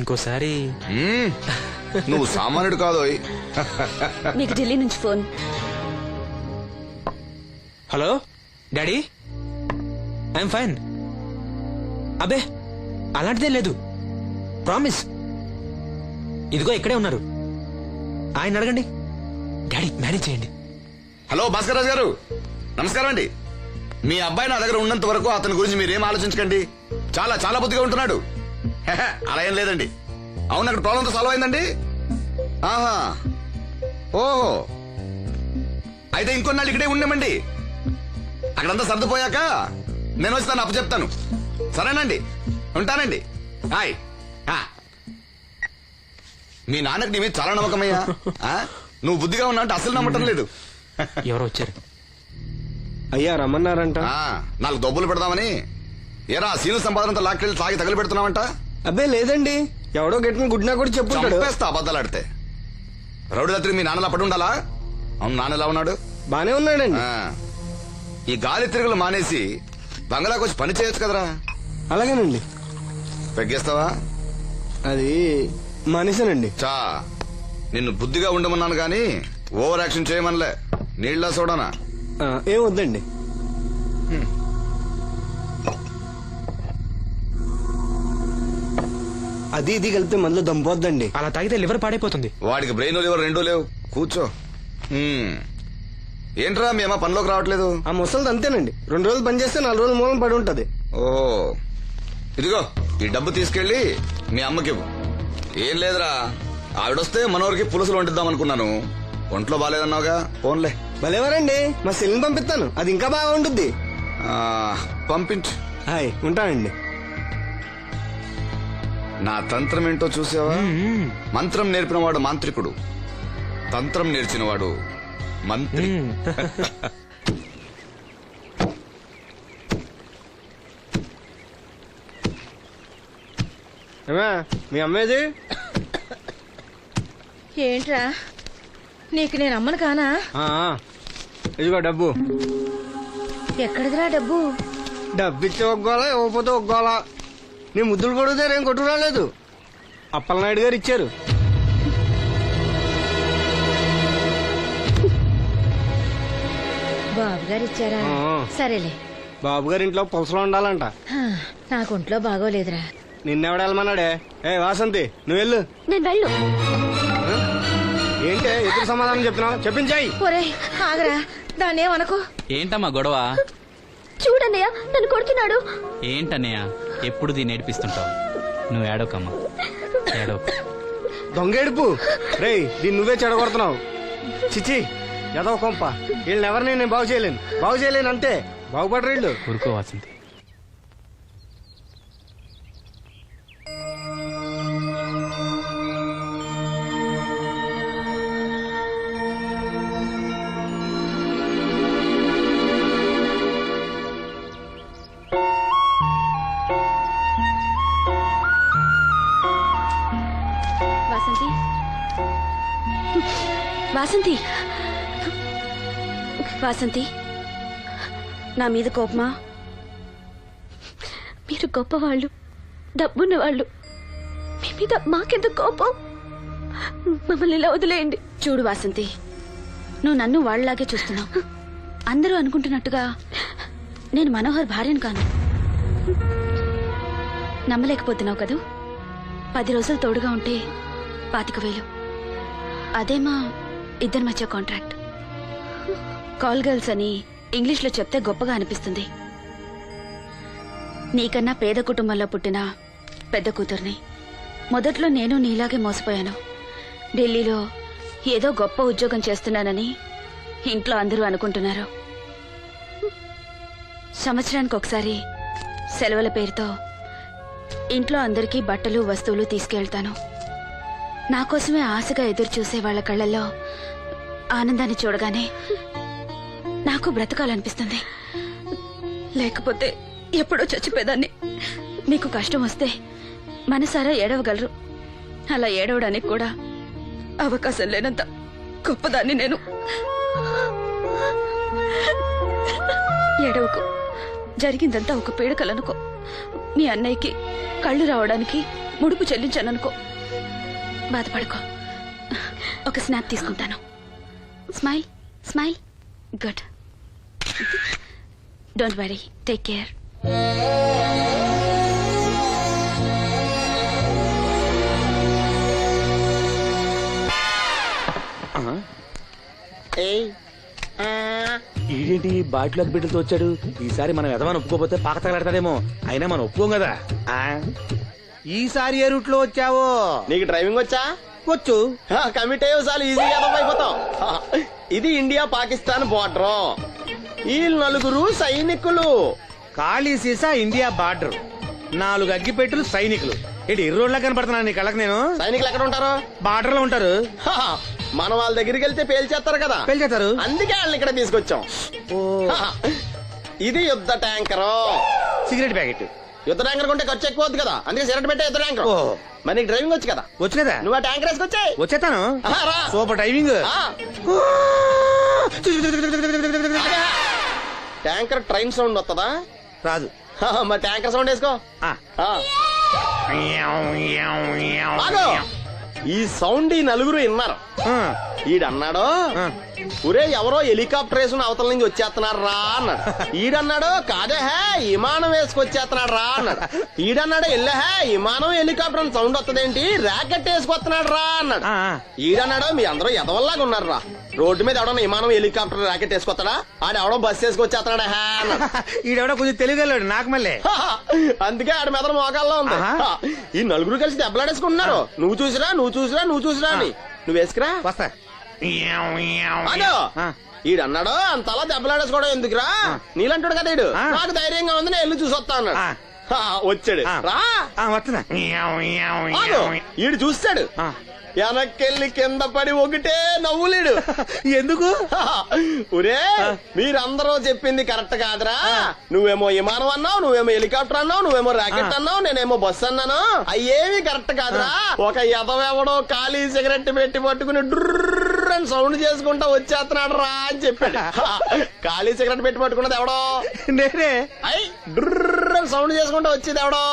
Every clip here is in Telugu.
ఇంకోసారి నువ్వు సామాన్యుడు కాదు. మీకు ఢిల్లీ నుంచి phone. Hello daddy, I'm fine. అబే అలాంటిదేం లేదు, ప్రామిస్. ఇదిగో ఇక్కడే ఉన్నారు, ఆయన అడగండి. డాడీ మేనేజ్ చేయండి. హలో భాస్కర్ రాజు గారు, నమస్కారం అండి. మీ అబ్బాయి నా దగ్గర ఉన్నంత వరకు అతని గురించి మీరేం ఆలోచించకండి. చాలా చాలా బుద్ధిగా ఉంటున్నాడు. అలా ఏం లేదండి. అవును, అక్కడ ప్రాబ్లంతో సాల్వ్ అయిందండి. ఆహా, ఓహో, అయితే ఇంకొన్నాళ్ళు ఇక్కడే ఉండమండి. అక్కడంతా సర్దుపోయాక నేను వస్తాను, అప్పు చెప్తాను. సరేనండి, ఉంటానండి. హాయ్. మీ నాన్నకి నీ మీద చాలా నమ్మకమయ్యా. నువ్వు బుద్ధిగా ఉన్నావు అంటే అసలు నమ్మటం లేదు. ఎవరు వచ్చారు? అయ్యా రమ్మన్నారంట. 4 దొబ్బులు పెడదామని. ఏరా సీను సంపాదనంతో లాక్కెళ్ళి తాగి తగలు పెడుతున్నావంట? అబ్బే లేదండి, ఎవడో గట్టిన గుడ్నా కూడా చెప్పుంటాడు. చంపేస్తా అబద్ధాలాడితే. రౌడీ రాత్రి మీ నాన్నలా పడి ఉండాలా? అవును, నాన్న ఎలా ఉన్నాడు? బానే ఉన్నాడండి. ఈ గాలి తిరుగులు మానేసి బంగ్లాకి వచ్చి పని చేయొచ్చు కదరా. అలాగేనండి. పెగ్గేస్తావా? అది మానేశానండి. చా, నిన్ను బుద్ధిగా ఉండమన్నాను గాని ఓవర్ యాక్షన్ చేయమనలే. నీళ్ళ సోడానా? ఏం వద్దండి. అది ఇది కలిపితే మనలో దంపోద్దండి. అలా తాగితే లివర్ పాడైపోతుంది. వాడికి బ్రెయిన్ లివర్ రెండూ లేవు. కూర్చో. ఏంట్రా మేమా పనిలోకి రావట్లేదు? ఆ ముసలిది అంతేనండి, 2 రోజులు పని చేస్తే 4 రోజులు మూలం పడి ఉంటది. ఓహో, ఇదిగో ఈ డబ్బు తీసుకెళ్లి మీ అమ్మకివ్వు. ఏం లేదురా, ఆవిడొస్తే మనోరికి పులుసులు వండిద్దాం అనుకున్నాను. ఒంట్లో బాగాలేదన్నావుగా, ఫోన్లే. భలేవారండి, మా సెల్ని పంపిస్తాను, అది ఇంకా బాగా ఉంటుంది. పంపించు. హాయ్, ఉంటానండి. నా తంత్రం ఏంటో చూసావా? మంత్రం నేర్పినవాడు మాంత్రికుడు, తంత్రం నేర్చినవాడు మంత్రి. మీ అమ్మేది? ఏంట్రా, నీకు నేను అమ్మను కానా? ఇదిగో డబ్బు. ఎక్కడిదిరా డబ్బు? డబ్బిచ్చి ఒగ్గోలా, ఇవ్వకపోతే ఒగ్గోలా. నీ ముద్దులు కొడితే ఏం కొట్టు రాలేదు. అప్పలనాయుడు గారు ఇచ్చారు. బాబు గారు ఇచ్చారా? సరేలే. బాబు గారి ఇంట్లో పులసలో ఉండాలంట. నాకు ఒంట్లో బాగోలేదురా. నిన్నెవడెళ్ళమన్నాడే? వాసంతి, నువ్వు వెళ్ళు. నేను వెళ్ళు. ఏంటే ఎదురు సమాధానం చెప్తున్నావు? చెప్పించాయి. ఒరే ఆగరా, దాన్ని ఏమనుకో. ఏంటమ్మా గొడవ? చూడన్నయ్య, నన్ను కొడుతున్నాడు. ఏంటన్నయ్య ఎప్పుడు దీన్ని ఏడిపిస్తుంటావు? నువ్వు ఏడవకమ్మా, ఏడవ. దొంగేడుపు. రేయ్, దీన్ని నువ్వే చెడగొడుతున్నావు. చిచి, ఎదవ కొంప. వీళ్ళెవరిని నేను బాగు చేయలేను అంతే. బాగుపడరు వీళ్ళు. ఊరుకో వాసంతి. వాసంతి, వాసంతి, నా మీద కోపమా? మీరు గొప్పవాళ్ళు, డబ్బున్నవాళ్ళు, మీ మీద మాకెందుకు కోపం? మమ్మల్ని ఇలా వదిలేయండి. చూడు వాసంతి, నువ్వు నన్ను వాళ్ళలాగే చూస్తున్నావు. అందరూ అనుకుంటున్నట్టుగా నేను మనోహర్ భార్యను కాను. నమ్మలేకపోతున్నావు కదూ? 10 రోజులు తోడుగా ఉంటే 25,000. అదే మా ఇద్దరి మధ్య కాంట్రాక్ట్. కాల్ గర్ల్స్ అని ఇంగ్లీష్లో చెప్తే గొప్పగా అనిపిస్తుంది. నీకన్నా పేద కుటుంబంలో పుట్టిన పెద్ద కూతుర్ని. మొదట్లో నేను నీలాగే మోసపోయాను. ఢిల్లీలో ఏదో గొప్ప ఉద్యోగం చేస్తున్నానని ఇంట్లో అందరూ అనుకుంటున్నారు. సంవత్సరానికి ఒకసారి సెలవుల పేరుతో ఇంట్లో అందరికీ బట్టలు వస్తువులు తీసుకెళ్తాను. నా కోసమే ఆశగా ఎదురు చూసే వాళ్ళ కళ్ళల్లో ఆనందాన్ని చూడగానే నాకు బ్రతకాలనిపిస్తుంది. లేకపోతే ఎప్పుడో చచ్చిపోయేదాన్ని. మీకు కష్టం వస్తే మనసారా ఏడవగలరు. అలా ఏడవడానికి కూడా అవకాశం లేనంత గొప్పదాన్ని నేను. ఏడవకు, జరిగిందంతా ఒక పీడకలనుకో. మీ అన్నయ్యకి కళ్ళు రావడానికి ముడుపు చెల్లించాననుకో, బాధపడుకో. ఒక స్నాప్ తీసుకుంటాను. Smile smile. Good. Don't worry, take care. ఈడేంటి బాటిలోకి బిడ్డలతో వచ్చాడు? ఈసారి మనం ఎదవని ఒప్పుకోపోతే పాక తగలాడతాడేమో. అయినా మనం ఒప్పుకోం కదా. ఈసారి ఏ రూట్ లో వచ్చావో? నీకు డ్రైవింగ్ వచ్చా? వచ్చు. కమిట్ అయ్యో చాలు, ఈజీగా అయిపోతాం. ఇది ఇండియా పాకిస్తాన్ బోర్డర్. ఈ నలుగురు సైనికులు. ఖాళీ సీసా ఇండియా బార్డర్, 4 అగ్గిపెట్టెలు సైనికులు. ఏంటి ఇర్రోడ్లా కనపడుతున్నా నీ కళ్ళకి నేను? సైనికులు ఎక్కడ ఉంటారు? బార్డర్ లో ఉంటారు. మన వాళ్ళ దగ్గరికి వెళ్తే పేల్చేస్తారు కదా, పెళ్చేస్తారు. అందుకే వాళ్ళని ఇక్కడ తీసుకొచ్చాం. ఇది యుద్ధ ట్యాంకరు. Cigarette packet. యుద్ధ ట్యాంకర్ కొంటే ఖర్చు ఎక్కువ అవుతుంది కదా, అందుకే సిగరెట్ పెట్టే యుద్ధ ట్యాంకర్. మరి నీకు డ్రైవింగ్ వచ్చు కదా? వచ్చు కదా. నువ్వు ఆ ట్యాంకర్ వేసుకొచ్చాయి. వచ్చేస్తాను. రా. Super driving. Tanker train sound వస్తుందా? రాదు. మరి ట్యాంకర్ సౌండ్ వేసుకో. ఆ. ఆగు. ఈ సౌండ్ ఈ నలుగురు విన్నారు. ఈడన్నాడు, ఒరే ఎవరో హెలికాప్టర్ వేసుకుని అవతల నుంచి వచ్చేస్తున్నారు రా అన్నాడు. ఈడన్నాడు, కాదే హే విమానం వేసుకొచ్చేస్తున్నాడు రా అన్నాడు. ఈడన్నాడు, ఎల్లే హే విమానం హెలికాప్టర్ అని సౌండ్ వస్తుందేంటి, ర్యాకెట్ వేసుకొస్తున్నాడు రా అన్నాడు. ఈడన్నాడు, మీ అందరూ ఎదవల్లాగా ఉన్నారు రా, రోడ్డు మీద ఎవడన్నా విమానం హెలికాప్టర్ ర్యాకెట్ వేసుకొస్తాడా? ఆడెవడో బస్సు వేసుకొచ్చేస్తున్నాడా హే అన్నాడు. ఈడెవడో కొంచెం తెలియగలడు నాకు మళ్ళీ. అందుకే ఆడ మీద మోకాల్లో ఉంది. ఈ నలుగురు కలిసి దెబ్బలాడేసుకుంటున్నారు. నువ్వు చూసిరా అని. నువ్వు వేసుకురా. వస్తా. ఈడన్నాడు, అంతలా దెబ్బలాడేసుకోవడం ఎందుకురా, నీలంటాడు కదా ఈడు. నాకు ధైర్యంగా ఉంది, నేను వెళ్ళి చూసి వస్తా అన్నాడు. వచ్చాడు రా. వస్తున్నా. ఈడు చూస్తాడు, వెనక్కెళ్ళి కింద పడి ఒకటే నవ్వులేడు. ఎందుకు? ఒరే మీరందరూ చెప్పింది కరెక్ట్ కాదురా, నువ్వేమో విమానం అన్నావు, నువ్వేమో హెలికాప్టర్ అన్నావు, నువ్వేమో రాకెట్ అన్నావు, నేనేమో బస్సు అన్నాను. అయ్యేమి కరెక్ట్ కాదురా. ఒక ఎదవెవడో ఖాళీ సిగరెట్ పెట్టి పట్టుకుని డ్రర్ అని సౌండ్ చేసుకుంటా వచ్చేస్తున్నాడు రా అని చెప్పాడు. ఖాళీ సిగరెట్ పెట్టి పట్టుకున్నది ఎవడో? నేనే. అయ్యి డ్రర్ అని సౌండ్ చేసుకుంటా వచ్చేది ఎవడో?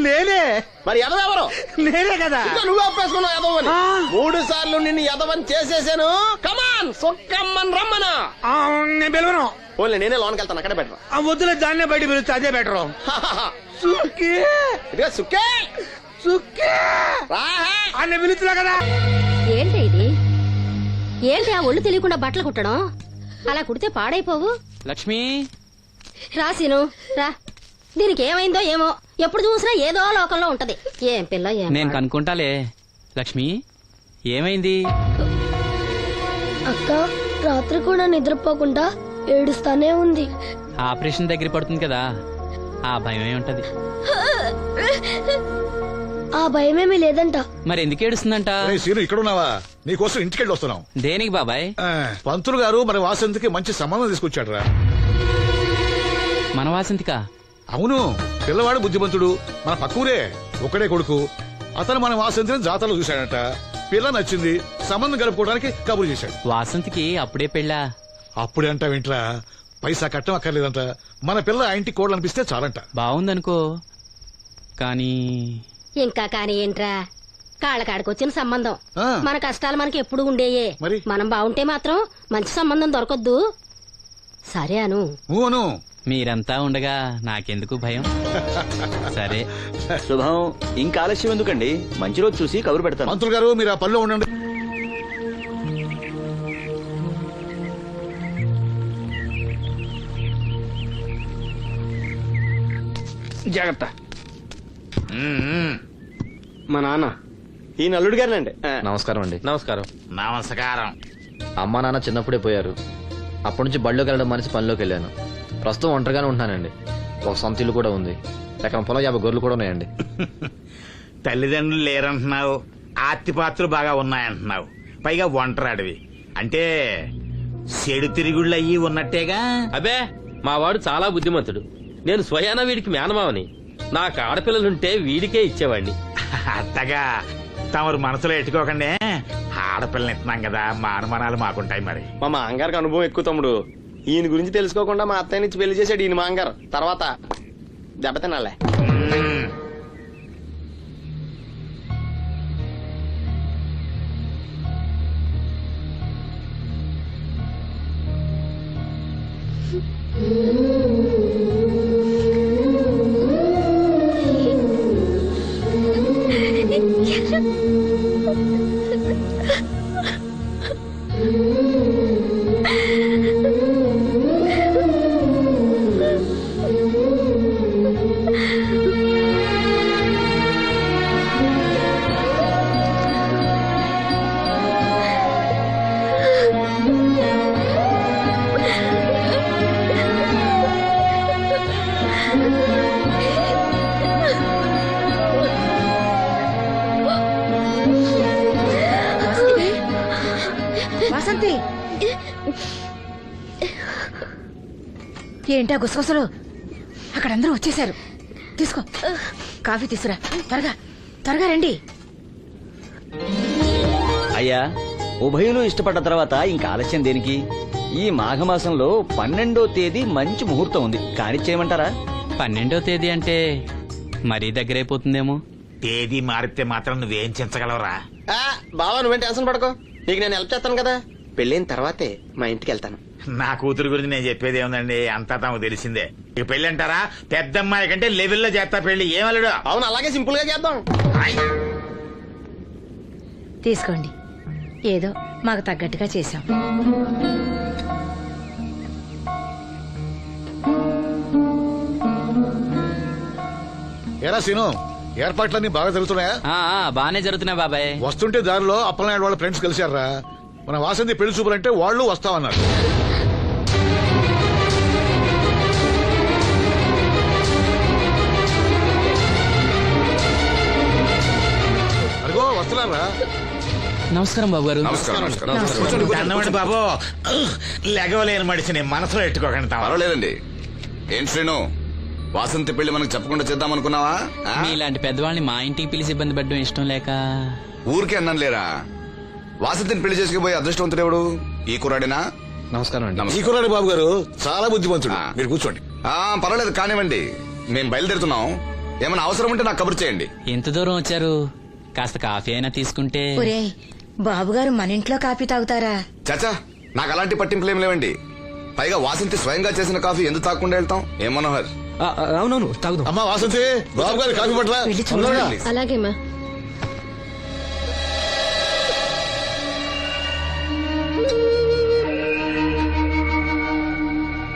నేనే. మరి ఎదవెవరు? నేనే కదా. నువ్వు అప్పేసుకున్నావు ఎదవని. 3 సార్లు నిన్ను ఎదవని చేసేసాను. కమాన్ సొక్కమ్మని రమ్మనా. నేను పిలవను. ఓన్లీ నేనే లోన్కి వెళ్తాను, అక్కడే బెటర్. వద్దులే, దాన్నే బయట పిలుస్తా, అదే బెటర్. ఇదిగా సుక్కే సుక్కే అన్న పిలుస్తున్నా కదా. ఏంటి ఇది? ఏంటి ఆ ఒళ్ళు తెలియకుండా బట్టలు కుట్టడం? అలా కుడితే పాడైపోవు. లక్ష్మి, రాసిను రా. దీనికి ఏమైందో ఏమో, ఎప్పుడు చూసినా ఏదో లోకంలో ఉంటది. ఏం పిల్ల ఏం నేను కనుక్కుంటాలే. లక్ష్మి, ఏమైంది? అక్క రాత్రి కూడా నిద్రపోకుండా ఏడుస్తానే ఉంది. ఆపరేషన్ దగ్గర పడుతుంది కదా, ఆ భయమే ఉంటది. ఆ భయమేమీ లేదంట. మరి ఎందుకు ఏడుస్తుందంట? సీను ఇక్కడ ఉన్నావా? నీకోసం ఇంటికెళ్ళి వస్తున్నాం. దేనికి బాబాయ్? పంతులు గారు మన వాసంతికి మంచి సంబంధం తీసుకొచ్చాడు రా. మన వాసంతికా? అవును, పిల్లవాడు బుద్ధిమంతుడు, మన పక్కూరే, ఒకడే కొడుకు. అతను మన వాసంతిని జాతరలో చూశాడట. పిల్ల నచ్చింది, సంబంధం కలుపుకోవడానికి కబురు చేశాడు. వాసంతికి అప్పుడే పెళ్ళా? అప్పుడే అంట వింట్రా, పైసా కట్టం అక్కర్లేదంట. మన పిల్ల ఆ ఇంటి కోడలు అనిపిస్తే చాలంట. బాగుందనుకో, కానీ ఇంకా కానీ ఏంట్రా, కాళ్ళకాడికొచ్చిన సంబంధం. ఆ. మన కష్టాలు మనకి ఎప్పుడు ఉండేయే. మరి? మనం బాగుంటే మాత్రం మంచి సంబంధం దొరకొద్దు. సరే అను. అవును, మీరంతా ఉండగా నాకెందుకు భయం? సరే. శుభం. ఇంకా ఆలస్యం ఎందుకండి, మంచి రోజు చూసి కబురు పెడతాను. పంతులు గారు మీరు ఆ పనిలో ఉండండి. జాగ్రత్త. మా నాన్న ఈ నల్లుడు గారినండి. నమస్కారం అండి. నమస్కారం. నమస్కారం. అమ్మా నాన్న చిన్నప్పుడే పోయారు. అప్పటి నుంచి బళ్ళోకి వెళ్ళడం మనిషి పనిలోకి వెళ్ళాను. ప్రస్తుతం ఒంటరిగానే ఉంటున్నానండి. ఒక సొంత ఇల్లు కూడా ఉంది. ఎక్కడ పొలం 50 గొర్రెలు కూడా ఉన్నాయండి. తల్లిదండ్రులు లేరంటున్నావు, ఆస్తిపాత్రులు బాగా ఉన్నాయంటున్నావు, పైగా ఒంటరాడివి అంటే చెడు తిరుగుళ్ళు అయ్యి ఉన్నట్టేగా. అబే, మా వాడు చాలా బుద్ధిమంతుడు. నేను స్వయానా వీడికి మేనమావని. నాకు ఆడపిల్లలుంటే వీడికే ఇచ్చేవాడిని. అత్తగా తమరు మనసులో ఎట్టుకోకండి. ఆడపిల్లని ఇస్తున్నాం కదా, మా అనుమానాలు మాకుంటాయి. మరి మా మాంగారికి అనుభవం ఎక్కువ తమ్ముడు. ఈయన గురించి తెలుసుకోకుండా మా అత్తయ్య నుంచి పెళ్లి చేశాడు ఈయన మాంగారు. తర్వాత దెబ్బతినాలే. వాసంతి ఏంటా గుసగుసలు అక్కడ అందరూ వచ్చేసారు. తీసుకో కాఫీ తీసురా, త్వరగా త్వరగా రండి. అయ్యా ఉభయులు ఇష్టపడ్డ తర్వాత ఇంకా ఆలస్యం దేనికి? ఈ మాఘమాసంలో 12వ తేదీ మంచి ముహూర్తం ఉంది, కానిచ్చేయమంటారా? 12వ తేదీ అంటే మరీ దగ్గరైపోతుందేమో. తేదీ మారితే మాత్రం నువ్వేం చించగలవురా? బావా నువ్వేం టెన్షన్ పడకో, నీకు నేను హెల్ప్ చేస్తాను కదా. పెళ్ళైన తర్వాతే మా ఇంటికి వెళ్తాను. నా కూతురు గురించి నేను చెప్పేది ఏముందండి, అంతా తమకు తెలిసిందే. ఇక పెళ్లి అంటారా, పెద్దమ్మాయి కంటే లెవెల్లో చేస్తా పెళ్లి. ఏమల్లుడు? అవును, అలాగే సింపుల్ గా చేద్దాం. తీసుకోండి, ఏదో మాకు తగ్గట్టుగా చేశాం. ఎరా సీను, ఏర్పాట్లన్నీ బాగా జరుగుతున్నాయా? బానే జరుగుతున్నాయి బాబాయ్. వస్తుంటే దారిలో అప్పలనాయుడు వాళ్ళ ఫ్రెండ్స్ కలిశారా? మన వాసంతి పెళ్లి చూపులంటే వాళ్ళు వస్తామన్నారు. అదిగో వస్తున్నారా? నమస్కారం బాబు గారు. అన్నమాట బాబు, లెగవలేని మడిచిని మనసులో ఎట్టుకోకండి. పర్వాలేదండి. ఏం శ్రీను, వాసంతి పెళ్లి మనకు చెప్పకుండా చేద్దామనుకున్నావా? మీలాంటి పెద్దవాళ్ళని మా ఇంటికి పిలిచి ఇబ్బంది పెట్టడం ఇష్టం లేక ఊరికే అన్నాను లేరా. వాసంతిని పెళ్లి చేసుకుపోయే అదృష్టవంతుడెవడు? ఈ కుర్రాడినా? నమస్కారం అండి. ఈ కుర్రాడి బాబు గారు చాలా బుద్ధిమంతుడు. మీరు కూర్చోండి. పర్వాలేదు కానివ్వండి, మేము బయలుదేరుతున్నాం. ఏమైనా అవసరం ఉంటే నాకు కబురు చేయండి. ఎంత దూరం వచ్చారు? కాస్త కాఫీ అయినా తీసుకుంటే. బాబుగారు మన ఇంట్లో కాఫీ తాగుతారా? చాచా, నాకు అలాంటి పట్టింపులేం లేవండి. పైగా వాసంతి స్వయంగా చేసిన కాఫీ ఎందుకు తాగకుండా వెళ్తాం? ఏం మనోహర్? అవునవును తాగుదాం. అమ్మా వాసంతి, బాబు గారి కాఫీ పట్ల. అలాగే మా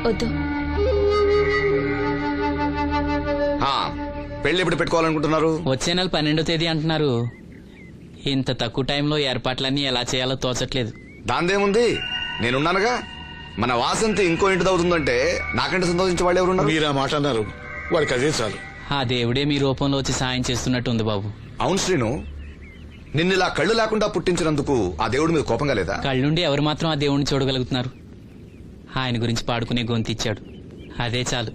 వద్దు. పెళ్లి ఎప్పుడు పెట్టుకోవాలనుకుంటున్నారు? వచ్చే నెల 12వ తేదీ అంటున్నారు. ఇంత తక్కువ టైంలో ఏర్పాట్లన్నీ ఎలా చేయాలో తోచట్లేదు. దాందేముంది, నేనున్నానుగా. మన వాసంతి ఇంకో ఇంటి అవుతుందంటే నాకంటే సంతోషించే వాళ్ళు ఎవరున్నారు? మీరు ఆ మాట అన్నారు, వాడికి అదే చాలు. ఆ దేవుడే మీ రూపంలో వచ్చి సాయం చేస్తున్నట్టు ఉంది బాబు. అవును శ్రీను, నిన్నిలా కళ్ళు లేకుండా పుట్టించినందుకు ఆ దేవుడి మీద కోపంగా లేదా? కళ్ళుండి ఎవరు మాత్రం ఆ దేవుడిని చూడగలుగుతున్నారు? ఆయన గురించి పాడుకునే గొంతిచ్చాడు, అదే చాలు.